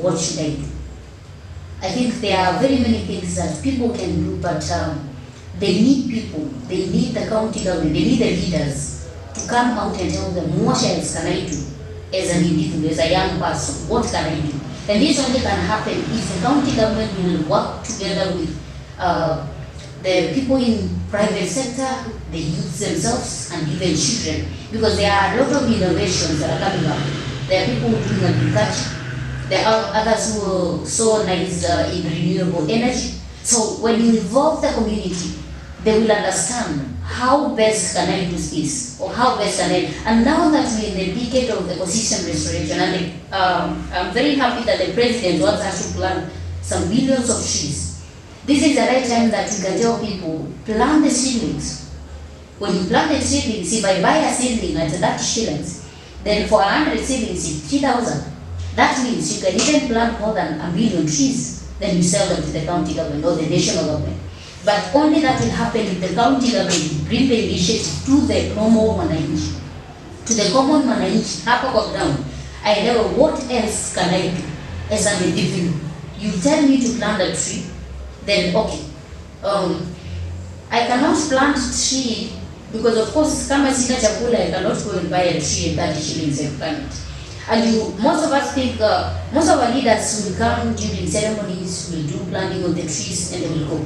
what should I do? I think there are very many things that people can do, but they need people, they need the county government, they need the leaders to come out and tell them, what else can I do as an individual, as a young person, what can I do? And this only can happen if the county government will work together with the people in private sector, the youth themselves, and even children, because there are a lot of innovations that are coming up. There are people doing agriculture, there are others who are so nice in renewable energy. So when you involve the community, they will understand how best can I do this, or how best can I. And now that we're in the decade of ecosystem restoration, and I'm very happy that the president wants us to plant some billions of trees. This is the right time that we can tell people, plant the seedlings. When you plant the seedlings, if I buy a seedling at 30 shillings, then for 100 seedlings, it's 3,000. That means you can even plant more than 1 million trees, then you sell them to the county government or the national government. But only that will happen if the county government bring the initiative to the normal mwananchi, to the common mwananchi, hapa kwa ground. I know what else can I do as an individual. You tell me to plant a tree, then okay. I cannot plant tree because of course kama sina chakula I cannot go and buy a tree at 30 shillings and plant it. And most of us think, most of our leaders will come during ceremonies, will do planting of the trees and they will go.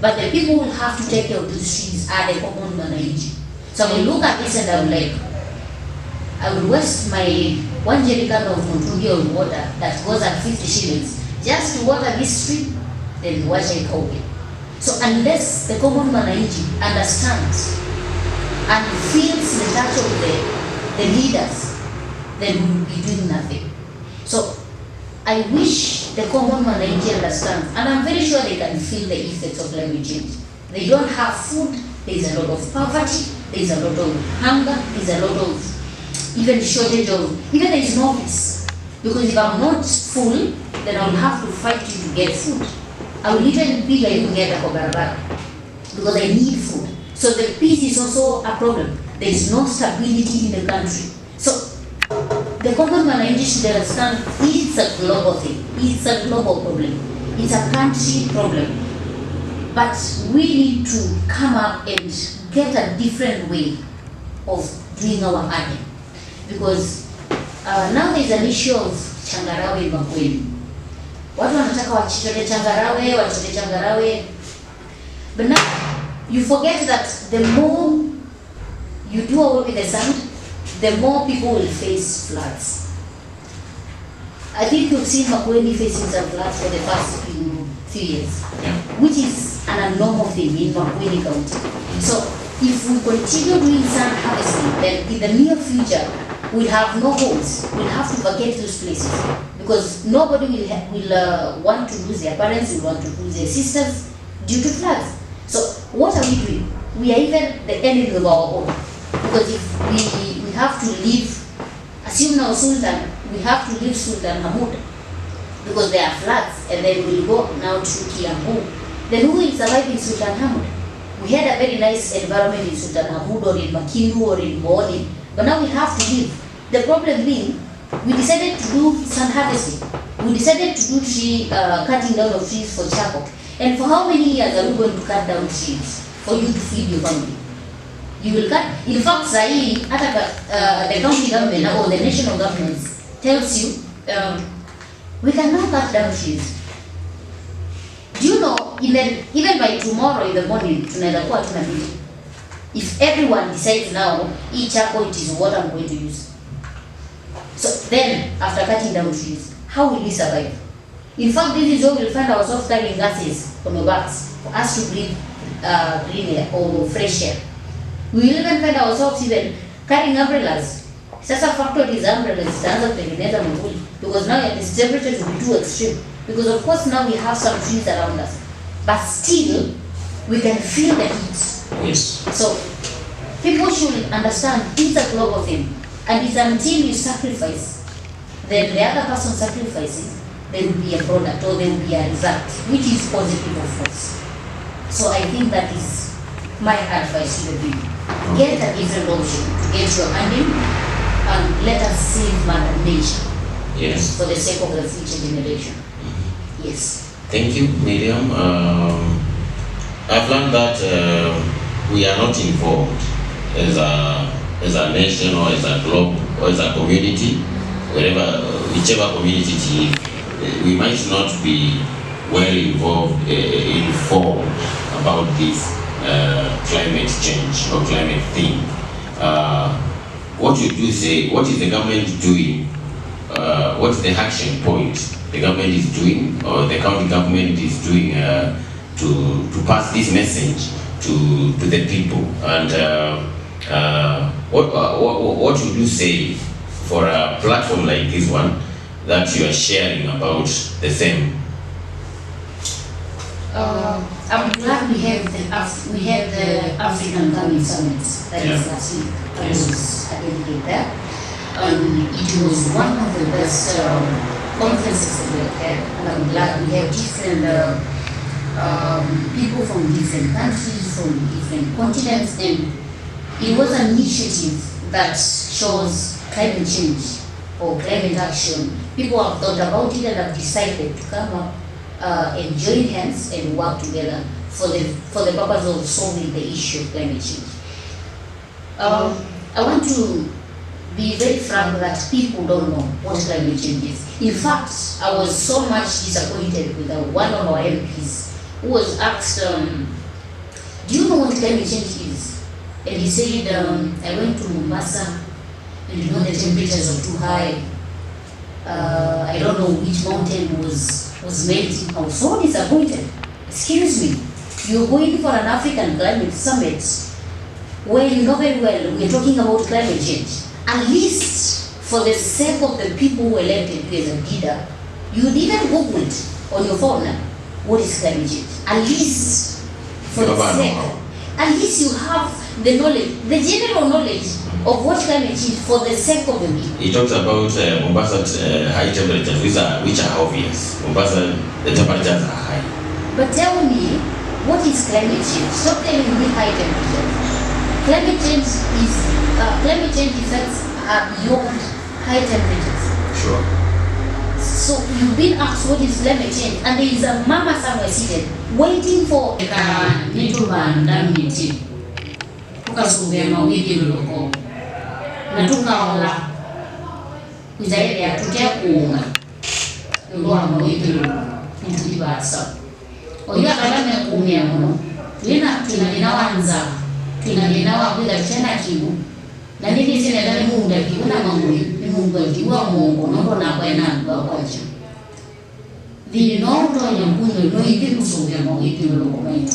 But the people who have to take care of these trees are the common mwananchi. So I will look at this and I will like, I will waste my 1 jerrycan of mtungi of water that goes at 50 shillings just to water this tree, then what I call it. So unless the common mwananchi understands and feels the touch of the leaders, then we will be doing nothing. So I wish the common mwananchi understands, and I'm very sure they can feel the effects of climate change. They don't have food, there's a lot of poverty, there's a lot of hunger, there's a lot of even shortage of, even there is no peace. Because if I'm not full, then I'll have to fight you to get food. I will even be like you get a barabara because I need food. So the peace is also a problem. There is no stability in the country. So the common mwananchi should understand it's a global thing. It's a global problem. It's a country problem. But we need to come up and get a different way of doing our admin. Because now there's an issue of changarawe Makweli. Watu wanataka wachote changarawe. But now you forget that the more you do away with the sand, the more people will face floods. I think you've seen Makweli facing some floods for the past few years, which is an abnormal thing in Makweli County. So if we continue doing sand harvesting, then in the near future, we'll have no homes. We'll have to vacate those places because nobody will want to lose their parents, will want to lose their sisters due to floods. So what are we doing? We are even the enemy of our own. Because if we have to leave, assume now Sultan, we have to leave Sultan Hamud because there are floods, and then we'll go now to Kiambu. Then who will survive in Sultan Hamud? We had a very nice environment in Sultan Hamud or in Makindu or in Boni, but now we have to leave. The problem being, we decided to do sand harvesting. We decided to do tree cutting down of trees for charcoal. And for how many years are we going to cut down trees for you to feed your family? You will cut. In fact, the county government or the national government tells you, we can now cut down trees. Do you know, even by tomorrow in the morning, if everyone decides now, each charcoal it is what I'm going to use. So then, after cutting down trees, how will we survive? In fact, this is where we'll find ourselves carrying gases on our backs for us to breathe clean air or fresh air. We will even find ourselves even carrying umbrellas. Sasa factories umbrellas zitaanza kutengeneza mvuli because now the temperatures will be too extreme. Because of course now we have some trees around us, but still we can feel the heat. Yes. So people should understand it's a global thing, and it's until you sacrifice, then the other person sacrifices, there will be a product or there will be a result, which is positive of course. So I think that is my advice to the people. Get a different option to get your hand in and let us save Mother Nature. Yes. for the sake of the future generation. Yes. Thank you, Miriam. I've learned that we are not involved as a nation or as a globe or as a community, whichever community it is. We might not be well informed about this climate change or climate thing. What you do say, what is the government doing? What is the action point the government is doing, or the county government is doing to pass this message to the people? And what would you say for a platform like this one that you are sharing about the same? I'm glad we have the African Climate Summit that is last week. I was attending there. It was one of the best conferences that we have had, and I'm glad we have different people from different countries, from different continents, and it was an initiative that shows climate change or climate action. People have thought about it and have decided to come up and join hands and work together for the purpose of solving the issue of climate change. I want to be very frank that people don't know what climate change is. In fact, I was so much disappointed with one of our MPs who was asked, do you know what climate change is? And he said, I went to Mombasa, and you know the temperatures are too high. I don't know which mountain was melting. I was so disappointed. Excuse me, you're going for an African climate summit where you know very well we're talking about climate change. At least for the sake of the people who elected you as a leader, you'd even Google it on your phone now. What is climate change? At least for the sake, at least you have the knowledge, the general knowledge of what climate change for the sake of the people. He talks about Mombasa high temperatures, which are obvious. Mombasa, the temperatures are high. But tell me, what is climate change? Stop telling me high temperatures. Climate change effects are beyond high temperatures. Sure. So you've been asked what is climate change, and there is a mama somewhere seated waiting for tukasubema wiki loko na tukaola kuzaidi ya kuunga ngoma wiki loko ntibasa oya kalame kumya muno tunalinawanza tunalinawa kuda tena kibu na nini sina ndani mungu kibu na mungu kiwa mungu nombo na kwena kwa kwacha vile noto ya mungu no ipi kusubema wiki loko maitu.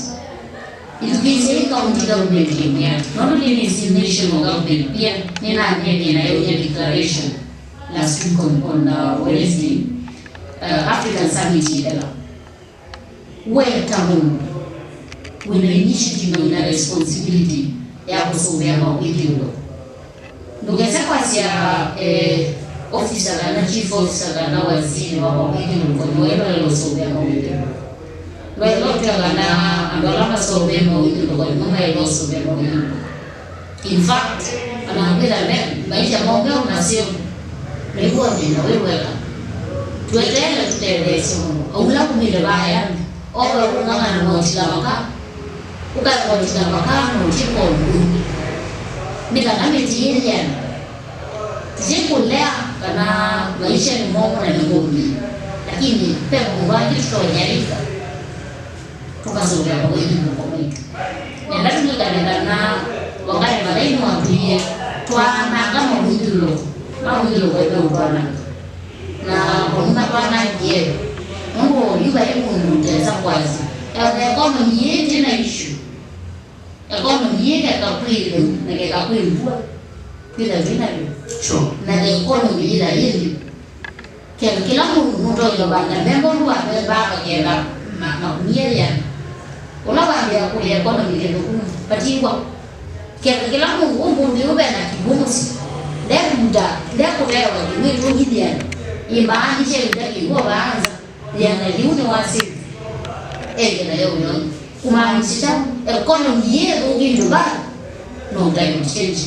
If we say county government here, not only is the national government here, in a declaration last week on Wednesday, African Summit here, where Tamu, with the initiative and the responsibility, they are also very with you. Nugeza kwa officer na chief officer na waziri wa wiki kwa mwelo also very with you. By in fact, maisha monga unasema leo ndio wewe tuendelee tuteleze au kumile baya oba kungana na motila maka no tipo nika na metiria zikulea kana maisha ni monga na ngombe lakini pepo waje tutonyarika tukasubira kwa hiyo mkomiti nenda tulikanena wakati madai mwambie twana kama mwidulo kwa hiyo bwana na kwa twana je Mungu yuba hebu ndeza kwazi economy yetu na issue economy yetu kakwile na kakwile bila vinavyo sure na economy ila hili kila mtu ndio bana membo ndo abeba kenda makunia unawambia kule economy ndio kupatiwa kila mungu ndio bana kibumusi ndio kulewa ni tujidia imani chele ndio baanza yana liuni wasi na leo kumaanisha economy yetu ndio bana no climate change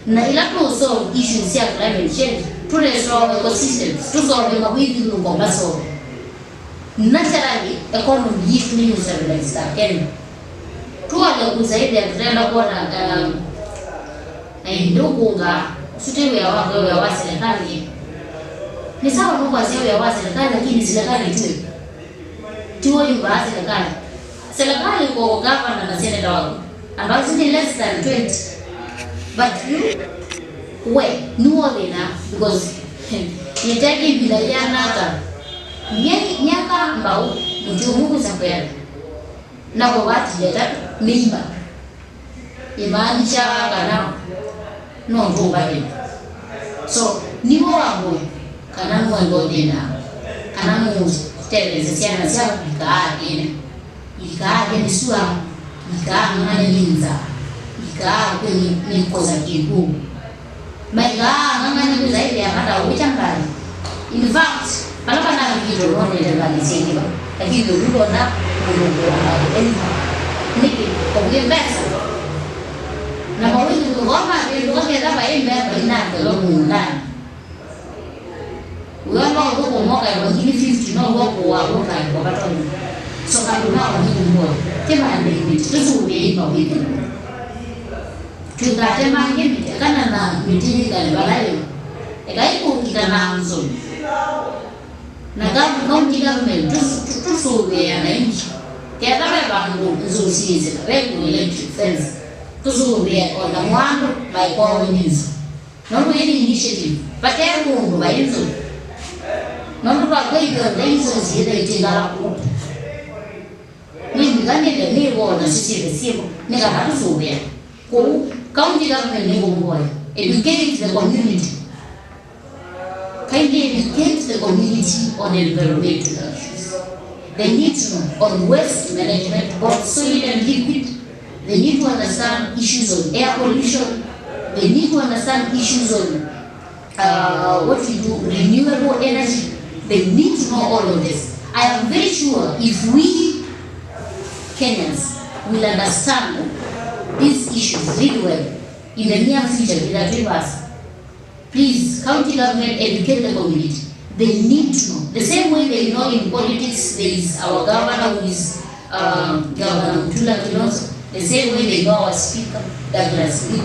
na ila to solve issues ya climate change to restore ecosystems, to solve the Mabidi Lumbaso. Naturally, economy is new service that can. Two other who say that Rena and Dogunga, Suti, we are serikali. Ni sawa Mungu asiwe wa serikali lakini serikali tu. Tuo ni wa serikali. Serikali kwa governor na senator wako. Ambazo ni less than 20. But you no than because nitaki bila yana hata nyaka mbao mtu Mungu sakwenda. Na kwa watu ya mimba. Imaanisha kana no ndo bali. So ni wangu kana mwanzo tena kana mu teleze sana sana ikaje ni sua ikaje ninza ikaje ni koza kiku maiga ngani zaidi ya hata uchangani. In fact pala pana kitu roho ile ndani sisi lakini ndio na niki kwa pesa na mawili ndio kama ndio kama kama yeye ndio ndio ndani we are not going to walk and give 50 no walk or walk and go back on. So I do not want to more. Tema and limit. This will be a weekend. To that tema limit, a canana, meeting and value. A guy who can answer. Nagam county government to so we are named. The other bamboo is a regular electric fence. To so we are on the one by all means. Not any initiative, but everyone by himself. Não vai ter nem sociedade de tirar o nem ganha de nem vou na sociedade nem ganhar o soube com county government nem vou boy educate the community kindly educate the community on environmental issues. They need to know on waste management, both solid and liquid. They need to understand issues on air pollution. They need to understand issues on what we do renewable energy. They need to know all of this. I am very sure if we Kenyans will understand these issues really well in the near future, in the reverse, please, county government, educate the community. They need to know. The same way they know in politics, there is our governor who is Governor Mutula Kilonzo. The same way they know our speaker, Douglas Lee.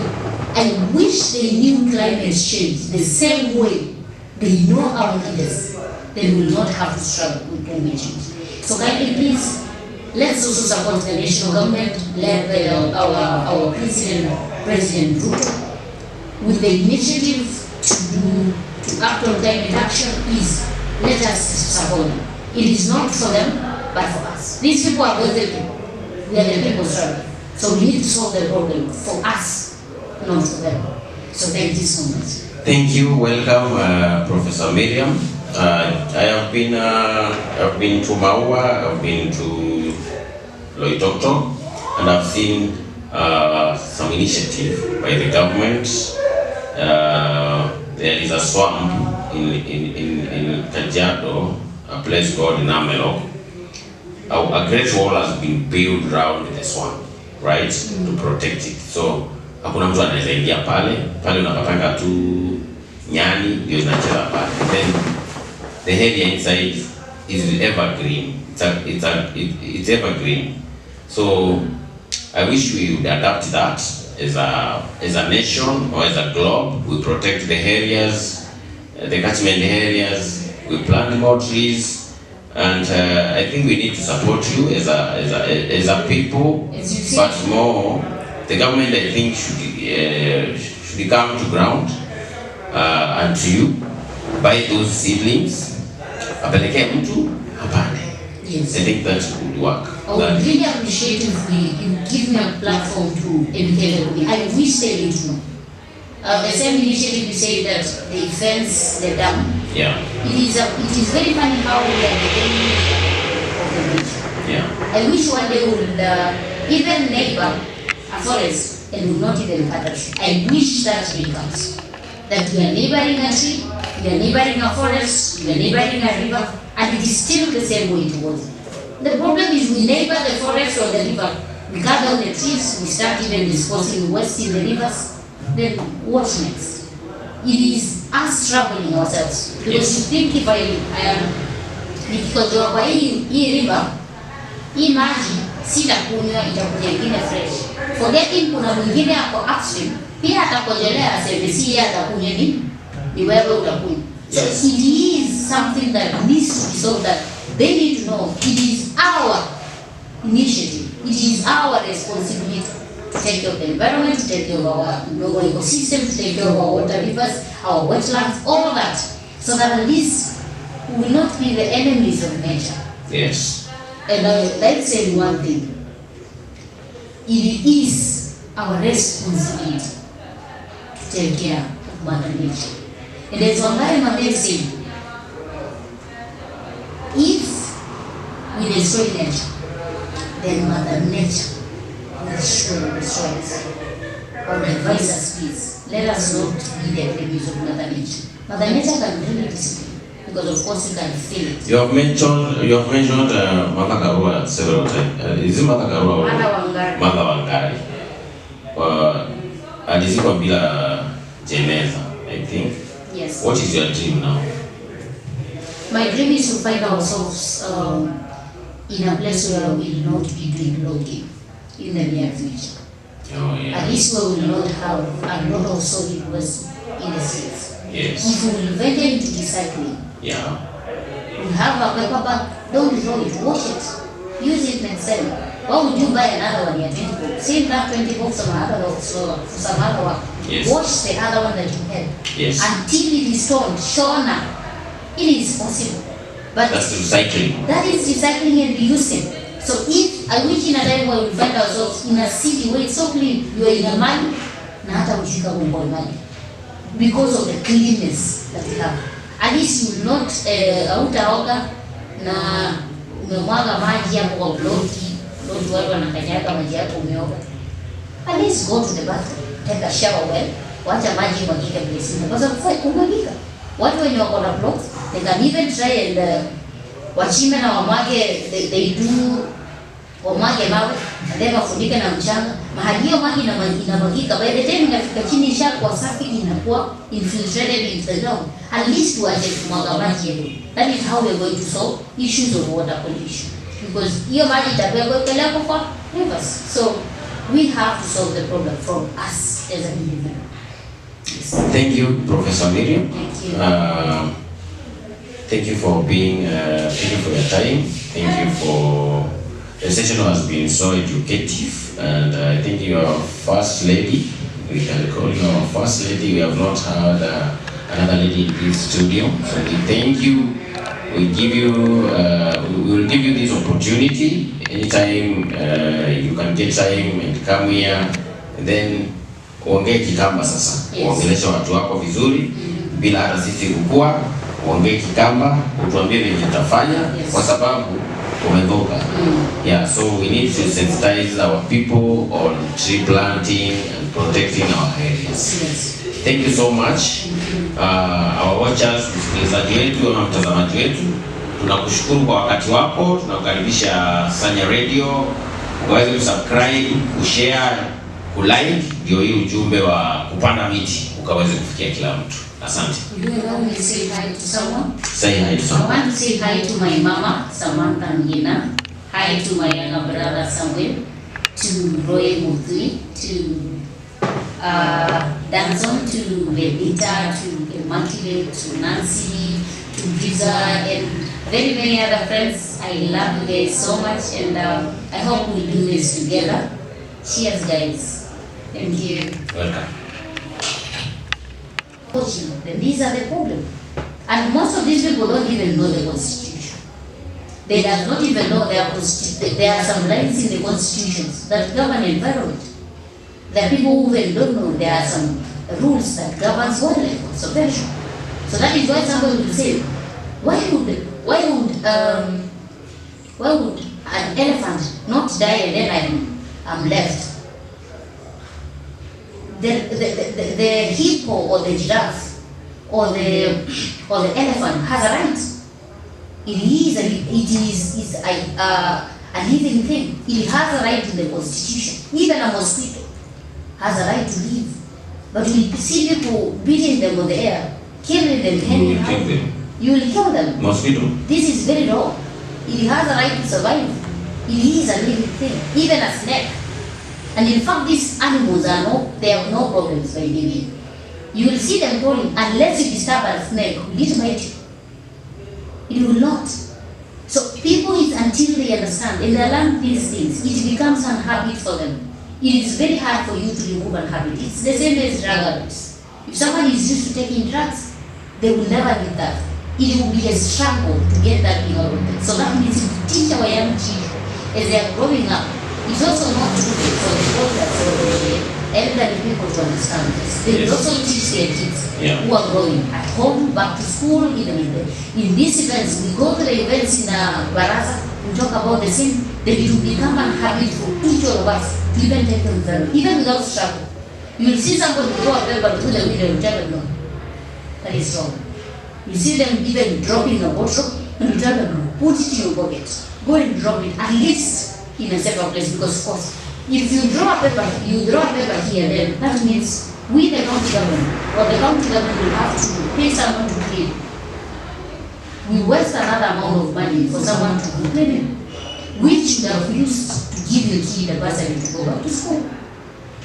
I wish they knew climate change the same way they know our leaders. They will not have to struggle with climate change. So kindly please, let's also support the national government led by our President Ruto with the initiative to act on climate action. Please, let us support them. It is not for them, but for us. These people are both people. We are the people struggling. So we need to solve the problem for us, not for them. So thank you so much. Thank you. Welcome, Professor Miriam. I've been to Maua, I've been to Loitoktok, and I've seen some initiative by the government. There is a swamp in Kajiado, a place called Namelo. A great wall has been built around the swamp, right, to protect it. So hakuna mtu anaweza ingia pale unapatanga tu nyani ndio zinacheza pale. Then the area inside is evergreen. It's evergreen. So I wish we would adapt that as a nation or as a globe. We protect the areas, the catchment areas. We plant more trees. And I think we need to support you as a people, but more the government, I think, should come to ground and to you buy those seedlings. Apelekea mtu hapane. Yes. I think that would work. I would really appreciate if you give me a platform to educate everybody. I wish they did know. The same initiative you say that they fence the dam. Yeah. It is very funny how we are the enemy of the nature. Yeah. I wish one day would even neighbor a forest and would not even cut a tree. I wish that becomes that we are neighboring a tree, we are neighboring a forest, we are neighboring a river, and it is still the same way it was. The problem is we neighbor the forest or the river, we cut down the trees, we start even disposing waste in the rivers. Then what's next? It is us troubling ourselves. Because Yes. you think if I am nikikojoa kwa hii river, hii maji sitakunywa, itakuja ingine fresh. Forgetting kuna mwingine ako upstream, pia atakojolea aseme si yeye atakunywa, ni wewe utakunywa. So Yes. it is something that needs to be solved, that they need to know it is our initiative, it is our responsibility to take care of the environment, to take care of our ecosystem, to take care of our water rivers, our wetlands, all that, so that at least we will not be the enemies of nature. Yes. And I like saying one thing, it is our responsibility to take care of Mother Nature. And as Wangari Maathai said, if we destroy nature, then Mother Nature will surely destroy us. I would advise us, please, let us not be the enemies of Mother Nature. Mother Nature can really discipline, because of course you can feel it. You have mentioned Mother Karua several times. Is it Mother Karua or Mother Wangari. Mother Wangari? Alizikwa bila jeneza, I think. Yes. What is your dream now? My dream is to find ourselves in a place where we will not be doing logging in the near future. Oh, yeah. At least we will not have a lot of solid waste in the streets. Yes. If we will venture into recycling, Yeah. we have a paper bag, don't throw it, wash it, use it next time. Why would you buy another one? 20 books. Save that 20 books for some other one. Yes. Wash the other one that you had. Yes. Until it is torn, shorn up. It is possible. But That's recycling. that is recycling and reusing. So if I wish in a time where we find ourselves in a city where it's so clean, you are in a mine, na hata ujika mumbo mine, because of the cleanness that we have. At least you will not hautaoga na umemwaga maji hapo kwa bloti watu wanakanyaga maji yako umeoga. At least go to the bathroom, take a shower well, wacha maji mwagike place, kwa sababu kumwagika. Watu wenye wako na blocks, they can even try and wachimbe na wamwage, they do wamwage mawe na then wafunike na mchanga. Mahali hiyo maji inamwagika, by the time inafika chini ishakuwa safi, inakuwa infiltrated into the ground. At least tuache kumwaga maji hapo. That is how we are going to solve issues of water pollution, because hiyo maji itakuwa ipelekwa kwa rivers. So we have to solve the problem from us as an individual. Thank you, Professor Miriam. Thank you. Thank you for being, thank you for your time. Thank you for, the session has been so educative, and I think you are first lady. We can call you our first lady. We have not had another lady in this studio. So we thank you. We give you, we will give you this opportunity. Anytime you can get time and come here, and then uongee Kikamba sasa. Yes. Uongelesha watu wako vizuri bila hata sisi kukua. Uongee Kikamba, utuambie vile tutafanya. Yes. Kwa sababu umedhoka. Yeah, so we need to sensitize our people on tree planting and protecting our areas. Yes. Thank you so much. Our watchers, msikilizaji wetu na mtazamaji wetu, tunakushukuru kwa wakati wako. Tunakukaribisha Sanya Radio, uweze kusubscribe, kushare, kulike, ndio hii ujumbe wa kupanda miti ukaweze kufikia kila mtu. Asante. Do you allow me to say hi to someone? Say hi to I someone. want to say hi to my mama, Samantha Ngina. Hi to my younger brother Samuel, to Roy Muthui, to Danson, to Benita, to Immaculate, to Nancy, to Giza, and very many other friends. I love you guys so much, and I hope we do this together. Cheers, guys. Thank you. Welcome. Then these are the problem. And most of these people don't even know the Constitution. They do not even know there are some lines in the constitutions that govern environment. There are people who even don't know there are some rules that govern wildlife conservation. So that is why somebody will say, why would an elephant not die and then I'm left? The hippo or the giraffe or the elephant has a right. It is a living thing. It has a right in the Constitution. Even a mosquito has a right to live. But we see people beating them on the air killing them, You will kill them. You will kill them. Mosquito. This is very wrong. It has a right to survive. It is a living thing, even a snake. And in fact, these animals they have no problems by living. You will see them crawling unless you disturb a snake, will it bite you? It will not. So people, until they understand and they learn these things, it becomes a habit for them. It is very hard for you to remove a habit. It's the same as drug habits. If someone is used to taking drugs, they will never get that. It will be a struggle to get that thing out of them. So that means if we teach our young children as they are growing up, it's also not too big for the elders or the elderly people to understand this. They will also teach their kids who are growing at home, back to school, even in these events. We go to the events in Baraza, we talk about the same. Then it will become a habit for each of us to even take them there, even without struggle. You will see somebody go a paper to the window and tell them no. That is wrong. You see them even dropping a bottle and you tell them no. Put it in your pocket. Go and drop it at least in a safer place, because of course, if you draw a paper here, then that means we, the county government, or the county government will have to pay someone to clean. We waste another amount of money for someone to do cleaning, which should have used to give your kid a bursary to go back to school.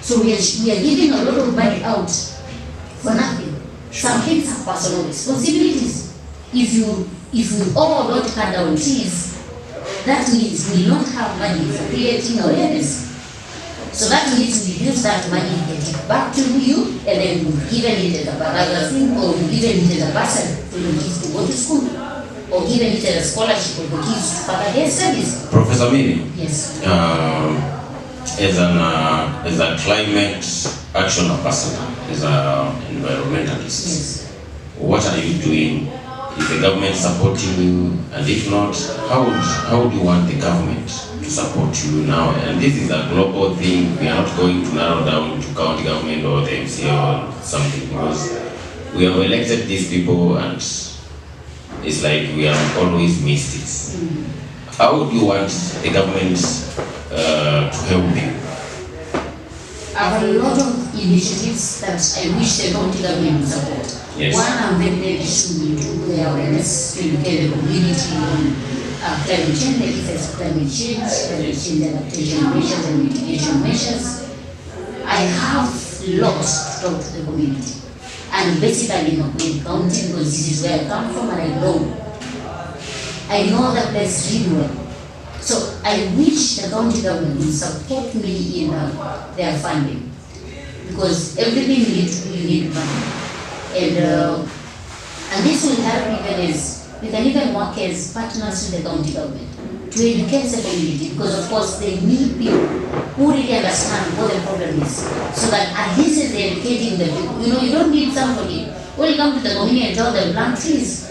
So we are giving a lot of money out for nothing. Some things are personal responsibilities. If you all don't cut down trees, that means we don't have money for creating awareness. So that means we use that money, get it back to you, and then we've given it as a baraga thing, or we've given it as a bursary for the kids to go to school, or given it as a scholarship for the kids to further their studies. Professor Miriam. Yes. As a climate action ambassador, as an environmentalist, yes, what are you doing? Is the government supporting you? And if not, how would you want the government to support you now? And this is a global thing. We are not going to narrow down to county government or the MCA or something, because we have elected these people and it's like we have always missed it. How would you want the government to help you? I have a lot of initiatives that I wish the county government would support. Yes. One, I'm very to do the awareness, to educate the community on climate change, the effects of climate change adaptation measures and mitigation measures. I have lots to talk to the community. And basically not in county, because this is where I come from and I know that place really well. So I wish the county government would support me in their funding, because everything you need to do, you need money. And this will help even as we can even work as partners with the county government to educate the community, because of course they need people who really understand what the problem is, so that at least as they're educating the people, you don't need somebody who will come to the community and tell them plant trees.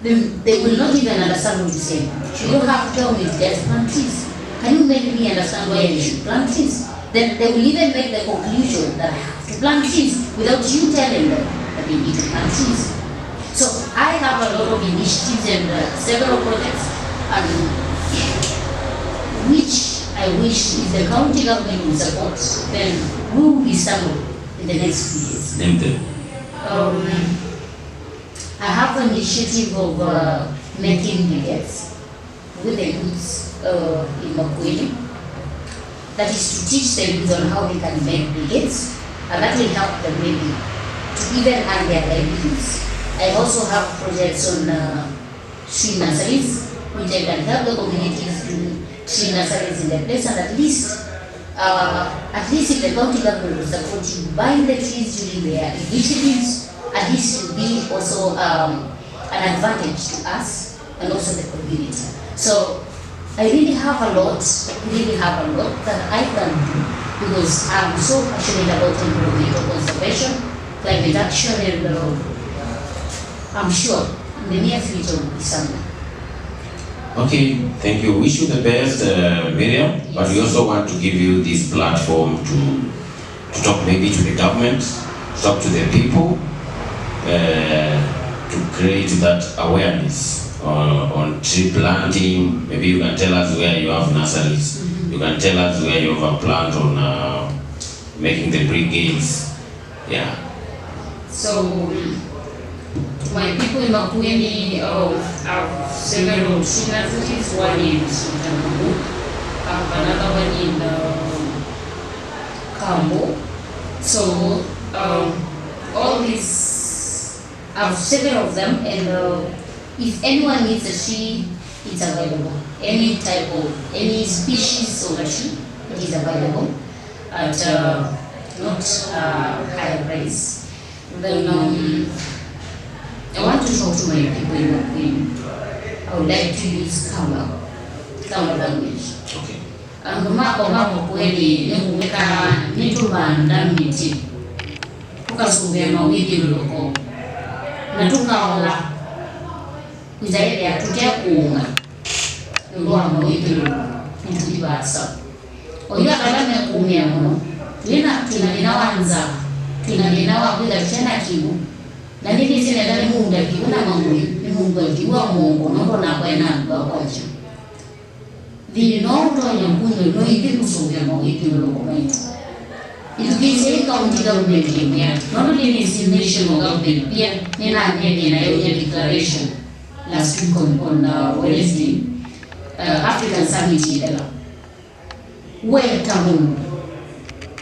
They will not even understand what you say. You don't have to tell me there's plant trees. Can you make me understand why I should plant trees? Then they will even make the conclusion that I have to plant trees without you telling them that they need to plant trees. So I have a lot of initiatives and several projects, and which I wish if the county government will support, then we will be stable in the next few years. Name them. I have an initiative of making brigades with the youths in Makweli. That is to teach the youth on how they can make brigades, and that will help them maybe to even earn their livelihoods. I also have projects on tree nurseries, which I can help the communities do tree nurseries in their place, and at least if the county government will support you buying the trees during their initiatives, at least it will be also an advantage to us and also the community. So I really have a lot that I can do, because I'm so passionate about environmental conservation, climate action, and I'm sure in the near future will be something. Okay, thank you. Wish you the best, Miriam. Yes. But we also want to give you this platform to talk maybe to the government, to talk to the people, to create that awareness on tree planting. Maybe you can tell us where you have nurseries. Mm-hmm. You can tell us where you have a plant on making the brigades. Yeah. So my people in Makueni have several universities. One in Sutanamu, another one in Kambo. So all these, I have several of them, and if anyone needs a she, it's available. Any type of, any species of a she, it is available at not high price. Then I want to talk to my people in Makueni. I would like to use Kama language. Okay. Mama kweli nikuweka nitu banda miti tukasubia mawili loko na tukaola kuzaidi ya tutia kuunga ndio mawili nitibasa oyo akala kumia mno tunalinawanza tunalinawa bila tena kibu na nini sina ndani Mungu akikuna mangui ni Mungu akiwa Mungu mambo na kwenda kwa kwacha the north on your moon, no, you didn't so get more if you look at it. If you say county government came here, not only is the national government, here, in a declaration last week on Wednesday, African Summit, where Tamil,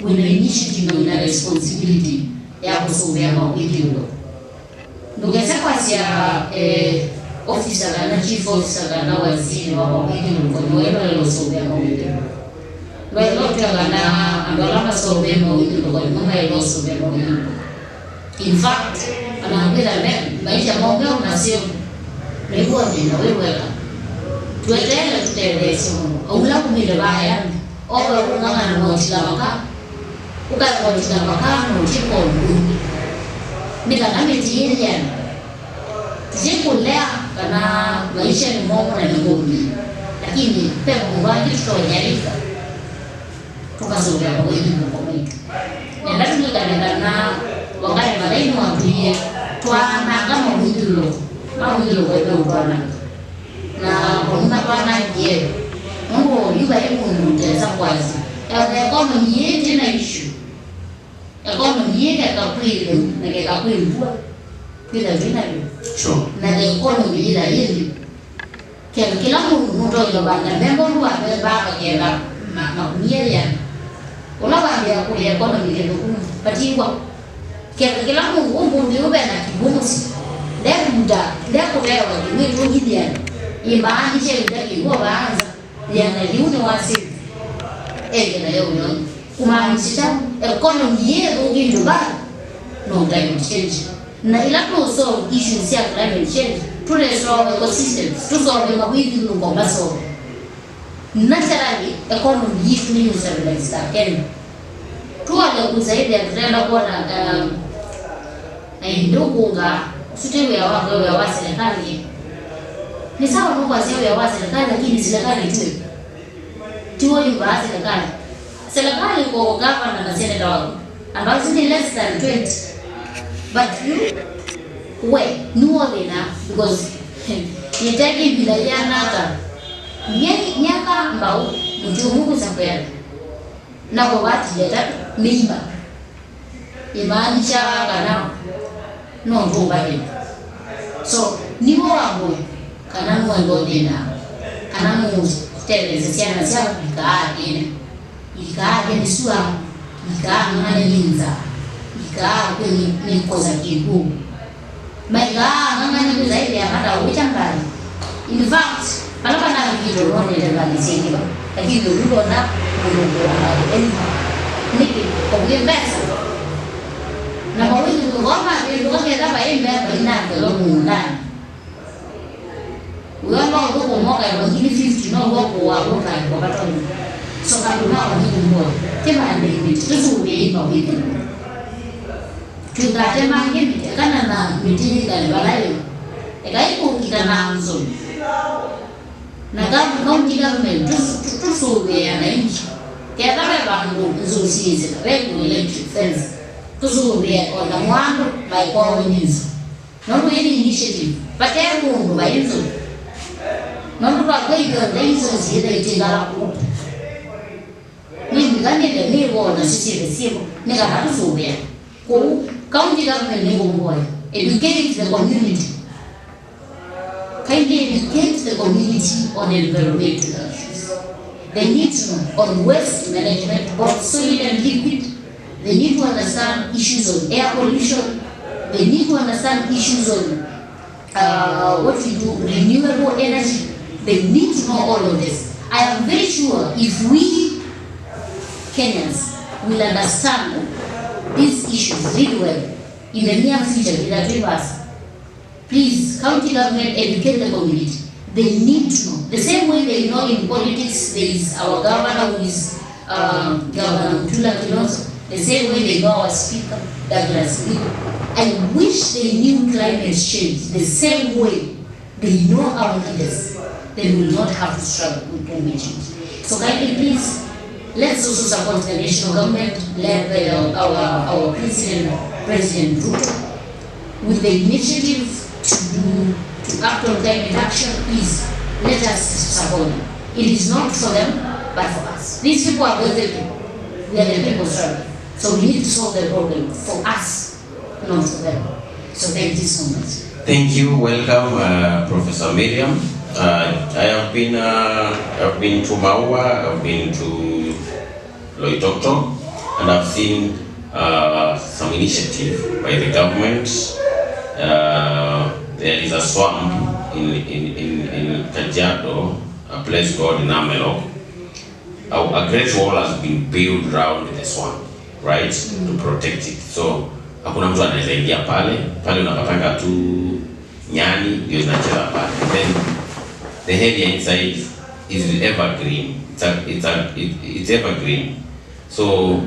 with the initiative and the responsibility, they are also very about with you. No, guess I officer na chief officer na waziri wa mawili mkono wao losomea mawili wao lokana andolama somea mawili kwa mama losomea mawili. In fact anaambia maisha mambo na sio leo na wewe tuendelee tuteleze au la kumile baya au kungana na mochila maka ukao mochila maka no tipo ngumu nikana metiye yana zikulea kana maisha ni Mungu na ni ngumi, lakini pia Mungu tutonyalika tukazungumza kwa hiyo Mungu wetu na lazima tukaendana wakati malaini waambie twana kama mwidilo au mwidilo kwa bwana na kuna bwana je Mungu yuba hebu mteza kwazi economy yetu na issue economy yetu kakwile na kakwile bila vinavyo. Sure. Na the economy ila hili kila mtu yobanga membo ndo abeba kera makumia ya ulabambia ku economy ile patingwa kila mtu ndio bena kibumusi ndio kulewa ni mtu gidia imani chele ndio baanza yana liuni wasi na leo kumaanisha economy yetu ndio ba no time change na ila to solve issues ya climate change to restore ecosystems to solve mawili ngomba so naturally economy yetu ni stabilize again tu ala kuzaidi ya tena kuona ndugu nga sitewe ya wako ya serikali ni sawa kwa sababu ya serikali lakini serikali tu ni basi serikali kwa governor na senator wako ambao ni less than 20. But you wait, no enough because you take it bila yana nyaka mbao mtu Mungu sakwenda na kwa watu leta mimba imaanisha kana no ndo bali so ni wangu kana mwanzo tena kana Mungu teleze sana sana ikaje ni sua ikaje ninza kaa kwenye mikoza kiku maiga ngangani zaidi ya hata uchangani. In fact alapa na kitu roho ile ndani lakini ndio na niki kwa pesa na kwa hiyo ndio kama ndio kama hapa ina ndio ndani unaona huko mwaka wa 50 na huko wa kwa watu so kama ni mmoja tema ndio tuzuie kwa hiyo tunatema ngemi kana na mitini kalibalayo ekaiku kitana nzo na county government tusuge ya inchi kia tabe bangu nzo size regular electric fence tusuge ona mwando by kwa winzo nono yeni initiative patea mungu by inzo nono kwa kwa inzo size itingala ku mimi gani le niwo na sisi simu nika hatusuge ku County government never boy. Educate the community. Kindly educate the community on environmental issues. They need to know on waste management, both solid and liquid. They need to understand issues on air pollution. They need to understand issues on what we do, renewable energy. They need to know all of this. I am very sure if we Kenyans will understand these issues really well in the near future, in the reverse. Please, county government, educate the community. They need to know. The same way they know in politics, there is our governor who is Governor Mutula Kilonzo. The same way they know our speaker, Douglas Lee. I wish they knew climate change the same way they know our leaders. They will not have to struggle with climate change. So kindly please, let's also support the national government led by our President Ruto with the initiative to act on climate action. Please, let us support them. It is not for them, but for us. These people are good people. We are the people struggling. So we need to solve the problem for us, not for them. So thank you so much. Thank you. Welcome, Professor Miriam. I've been to Maua, I've been to Loitoktok, and I've seen some initiative by the government. There is a swamp in Kajiado, a place called Namelo. A great wall has been built around the swamp, right, to protect it. So hakuna mtu anaweza ingia pale unapatanga tu nyani ndio zinacheza pale. Then the area inside is evergreen. It's evergreen. So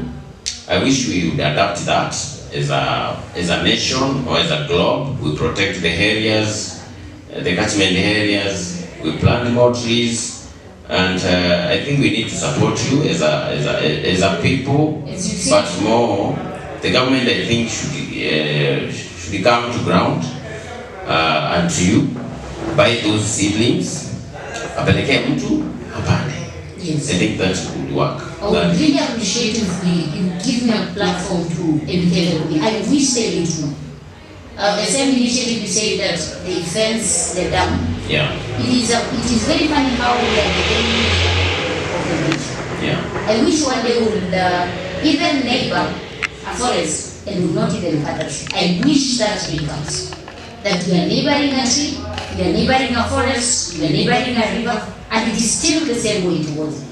I wish we would adapt that as a nation or as a globe. We protect the areas, the catchment areas. We plant more trees. And I think we need to support you as a people, but more the government, I think, should come to ground and to you, buy those seedlings, apelekea mtu apande. Yes. I think that would work. I would really appreciate if you give me a platform to educate everybody. I wish they would know. The same initiative you say that they fence the dam. Yeah. It is very funny how we are the enemy of the nature. Yeah. I wish one day we would even neighbor a forest and would not even cut a tree. I wish that becomes that we are neighboring a tree, we are neighboring a forest, we are neighboring a river, and it is still the same way it was.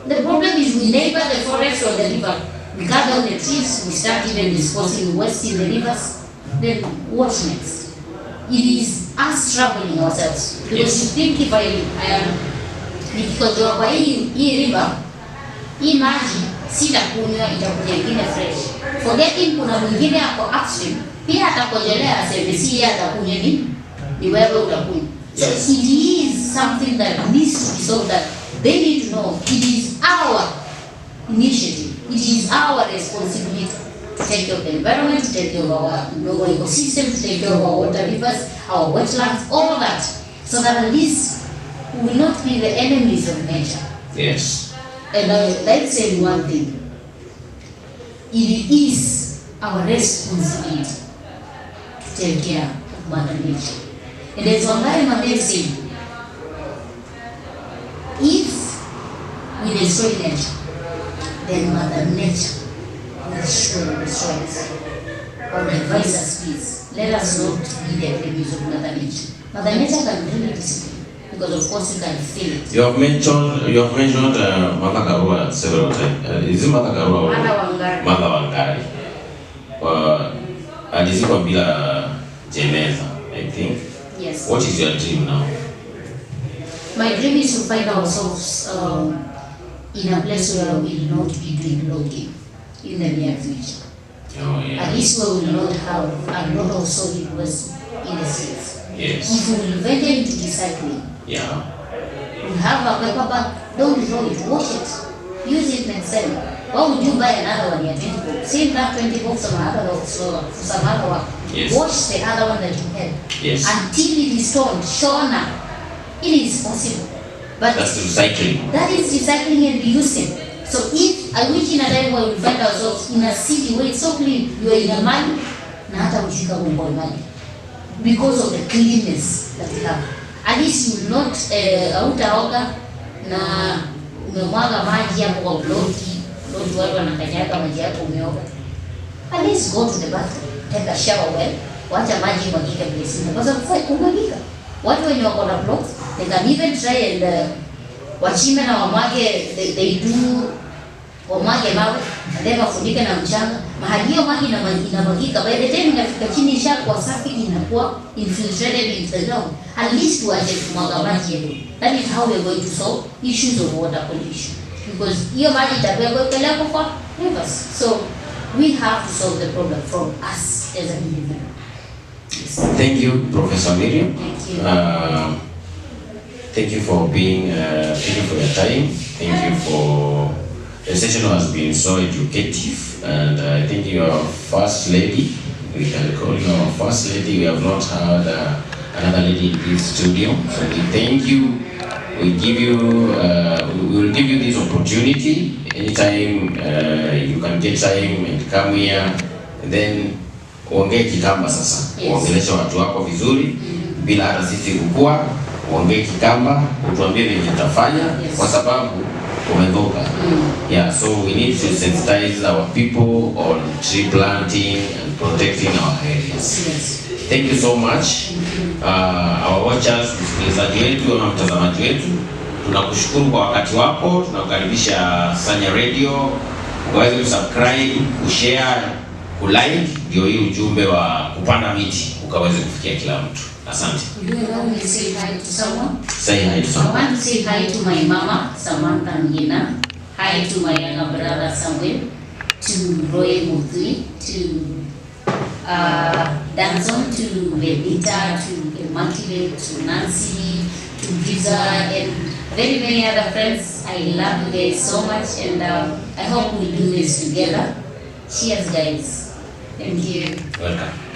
The problem is we neighbor the forest or the river, we cut down the trees, we start even disposing waste in the rivers. Then what next? It is us troubling ourselves. Because you think if I am nikikojoa kwa hii river, hii maji sitakunywa, itakuja ingine fresh. Forgetting kuna mwingine ako upstream, pia atakojelea aseme si yeye atakunywa ni wewe utakunywa. So it is something that needs to be solved, that they need to know it is our initiative, it is our responsibility to take care of the environment, to take care of our ecosystem, to take care of our water rivers, our wetlands, all that, so that at least we will not be the enemies of nature. Yes. And I would like to say one thing. It is our responsibility to take care of Mother Nature. And as Wangari Maathai said, if we destroy nature, then Mother Nature will surely destroy us. I would advise us, please, let us not be the enemies of Mother Nature. Mother Nature can really discipline, because of course you can feel it. You have mentioned Mother Karua several times. Is it Mother Karua or Mother Wangari? Alizikwa bila jeneza, I think. Yes. What is your dream now? My dream is to find ourselves in a place where we will not be doing logging in the near future. Oh, yeah. At least we will not have a lot of solid waste in the streets. Yes. If we will venture into recycling, Yeah. we have a paper bag, don't throw it, wash it, use it next time. Why would you buy another one, 20 books? Save that 20 books for some other one. Yes. Wash the other one that you had. Yes. Until it is torn, shorn up. It is possible. But That's recycling. that is recycling and reusing. So if I wish in a time where we find ourselves in a city where it's so clean, you are in a mine, na hata ujika kumboi maji because of the cleanness that we have. At least you will not hautaoga na umemwaga maji hapo kwa ploti watu wanakanyaga maji yako umeoga. At least go to the bathroom, take a shower well, wacha maji mwagike place kwa sababu kumwagika. Watu wenye wako na plots, they can even try and wachimbe na wamwage, they do wamwage mawe, ndio wafunike na mchanga. Mahali hiyo maji inamwagika, by the time inafika chini ishakuwa safi, inakuwa infiltrated into the ground. At least waje kumwaga maji hapo. That is how we are going to solve issues of water pollution. Because hiyo maji itakuwa kupeleka kwa rivers. So we have to solve the problem from us as an individual. Yes. Thank you, Professor Miriam. Thank you. Thank you for being, thank you for your time. Thank you for, the session has been so educative, and I think you are first lady. We can call you our first lady. We have not had another lady in this studio. So we thank you. We give you, we will give you this opportunity. Anytime you can get time and come here, and then uongee Kikamba sasa. Uongelesha watu wako vizuri bila hata sisi kukua. Uongee Kikamba, utuambie nini utafanya kwa sababu umetoka. Yeah, so we need to sensitize our people on tree planting and protecting our areas. Yes. Thank you so much. Our watchers, msikilizaji wetu na mtazamaji wetu, tunakushukuru kwa wakati wako. Tunakukaribisha Sanya Radio, uweze kusubscribe, kushare, kulike, ndio hii ujumbe wa kupanda miti ukaweze kufikia kila mtu. Asante. Do you allow me to say hi to someone? Say hi to someone. I want to say hi to my mama, Samantha Ngina. Hi to my younger brother, Samuel. To Roy Muthui. To Danson. To Belita. To Immaculate. To Nancy. To Giza. And very many other friends. I love you guys so much. And I hope we do this together. Cheers, guys. Thank you. Welcome.